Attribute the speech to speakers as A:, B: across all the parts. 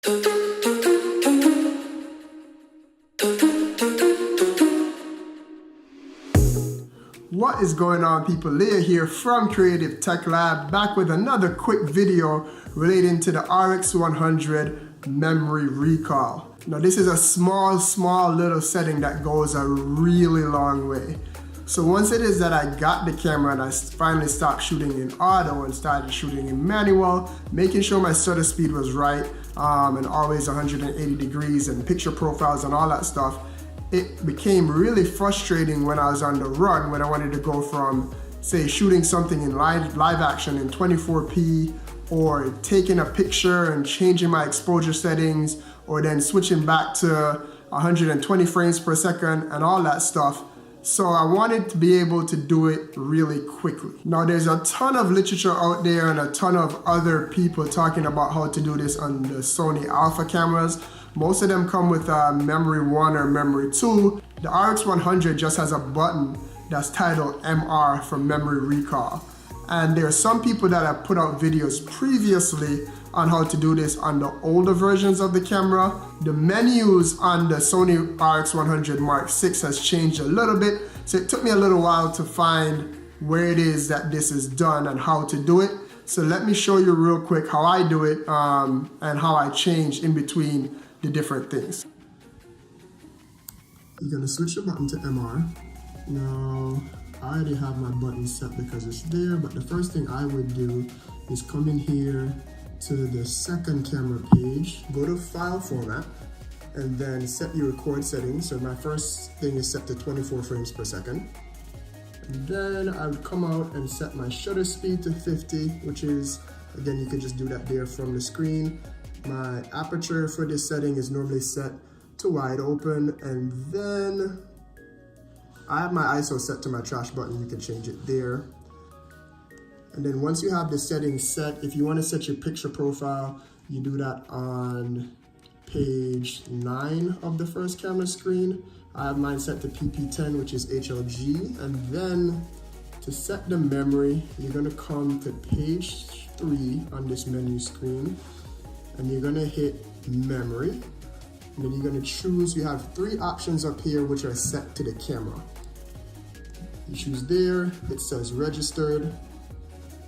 A: What is going on, people? Leah here from Creative Tech Lab, back with another quick video relating to the RX100 memory recall. Now this is a small little setting that goes a really long way. So once it is that I got the camera and I finally stopped shooting in auto and started shooting in manual, making sure my shutter speed was right, and always 180 degrees and picture profiles and all that stuff, it became really frustrating when I was on the run, when I wanted to go from, say, shooting something in live action in 24p, or taking a picture and changing my exposure settings, or then switching back to 120 frames per second and all that stuff. So I wanted to be able to do it really quickly. Now there's a ton of literature out there and a ton of other people talking about how to do this on the Sony Alpha cameras. Most of them come with memory 1 or memory 2. The RX100 just has a button that's titled MR for memory recall. And there are some people that have put out videos previously on how to do this on the older versions of the camera. The menus on the Sony RX100 Mark VI has changed a little bit, so it took me a little while to find where it is that this is done and how to do it. So let me show you real quick how I do it and how I change in between the different things. You're gonna switch the button to MR. Now, I already have my button set because it's there, but the first thing I would do is come in here to the second camera page, go to file format, and then set your record settings. So my first thing is set to 24 frames per second. And then I would come out and set my shutter speed to 50, which is, again, you can just do that there from the screen. My aperture for this setting is normally set to wide open, and then I have my ISO set to my trash button. You can change it there. And then once you have the settings set, if you want to set your picture profile, you do that on page 9 of the first camera screen. I have mine set to PP10, which is HLG. And then to set the memory, you're going to come to page 3 on this menu screen, and you're going to hit memory. And then you're going to choose, you have 3 options up here which are set to the camera. You choose there, it says registered.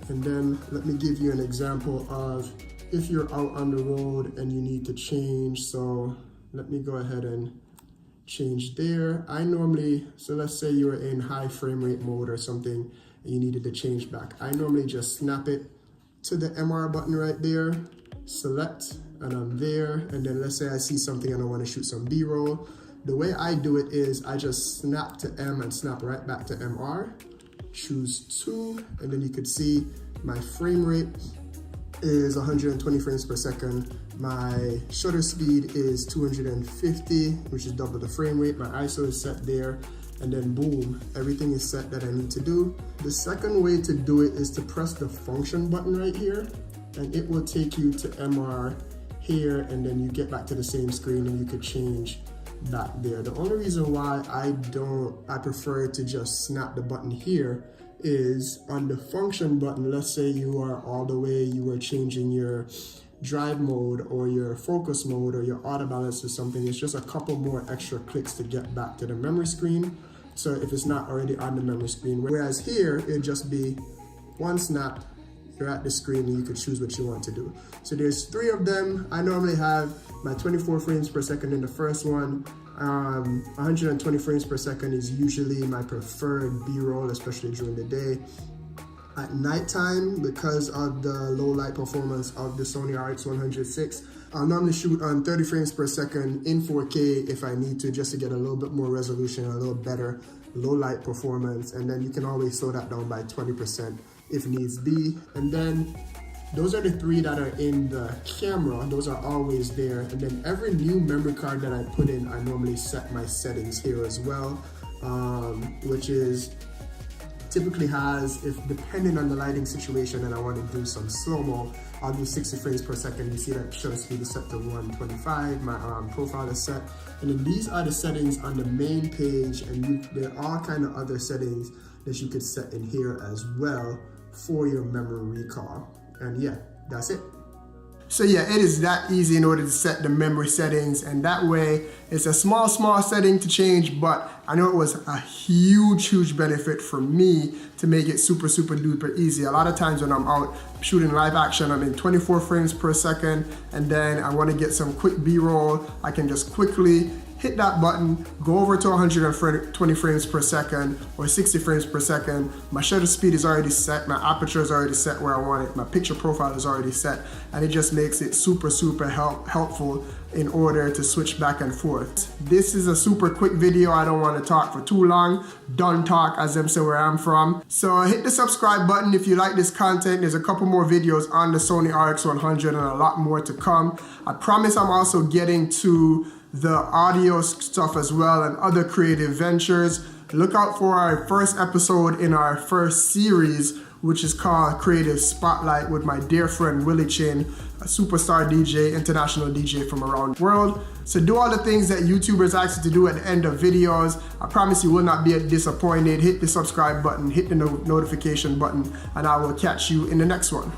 A: And then let me give you an example of if you're out on the road and you need to change. So let me go ahead and change there. I normally, so let's say you were in high frame rate mode or something and you needed to change back. I normally just snap it to the MR button right there, select, and I'm there. And then let's say I see something and I want to shoot some B-roll. The way I do it is I just snap to M and snap right back to MR. Choose 2, and then you could see my frame rate is 120 frames per second. My shutter speed is 250, which is double the frame rate. My ISO is set there, and then boom, everything is set that I need to do. The second way to do it is to press the function button right here, and it will take you to MR here, and then you get back to the same screen and you could change back there. The only reason why I prefer to just snap the button here is on the function button. Let's say you are all the way, you were changing your drive mode or your focus mode or your auto balance or something. It's just a couple more extra clicks to get back to the memory screen. So if it's not already on the memory screen, whereas here it'd just be one snap, you're at the screen and you can choose what you want to do. So there's 3 of them. I normally have my 24 frames per second in the first one. 120 frames per second is usually my preferred B-roll, especially during the day. At nighttime, because of the low light performance of the Sony RX100 VI, I'll normally shoot on 30 frames per second in 4K if I need to, just to get a little bit more resolution, a little better low light performance. And then you can always slow that down by 20% if needs be. And then those are the 3 that are in the camera. Those are always there. And then every new memory card that I put in, I normally set my settings here as well, which is typically has, if depending on the lighting situation and I want to do some slow-mo, I'll do 60 frames per second. You see that shutter speed is set to 125. My profile is set. And then these are the settings on the main page, and there are all kind of other settings that you could set in here as well for your memory recall. And yeah, that's it. So yeah, it is that easy in order to set the memory settings, and that way it's a small setting to change, but I know it was a huge benefit for me to make it super duper easy. A lot of times when I'm out shooting live action, I'm in 24 frames per second, and then I want to get some quick B-roll. I can just quickly hit that button, go over to 120 frames per second or 60 frames per second. My shutter speed is already set, my aperture is already set where I want it, my picture profile is already set, and it just makes it super helpful in order to switch back and forth. This is a super quick video. I don't want to talk for too long. Done talk, as them say where I'm from. So hit the subscribe button if you like this content. There's a couple more videos on the Sony RX100 and a lot more to come. I promise I'm also getting to the audio stuff as well and other creative ventures. Look out for our first episode in our first series, which is called Creative Spotlight, with my dear friend Willie Chin, a superstar DJ, international DJ from around the world. So do all the things that YouTubers ask you to do at the end of videos. I promise you will not be disappointed. Hit the subscribe button, hit the notification button, and I will catch you in the next one.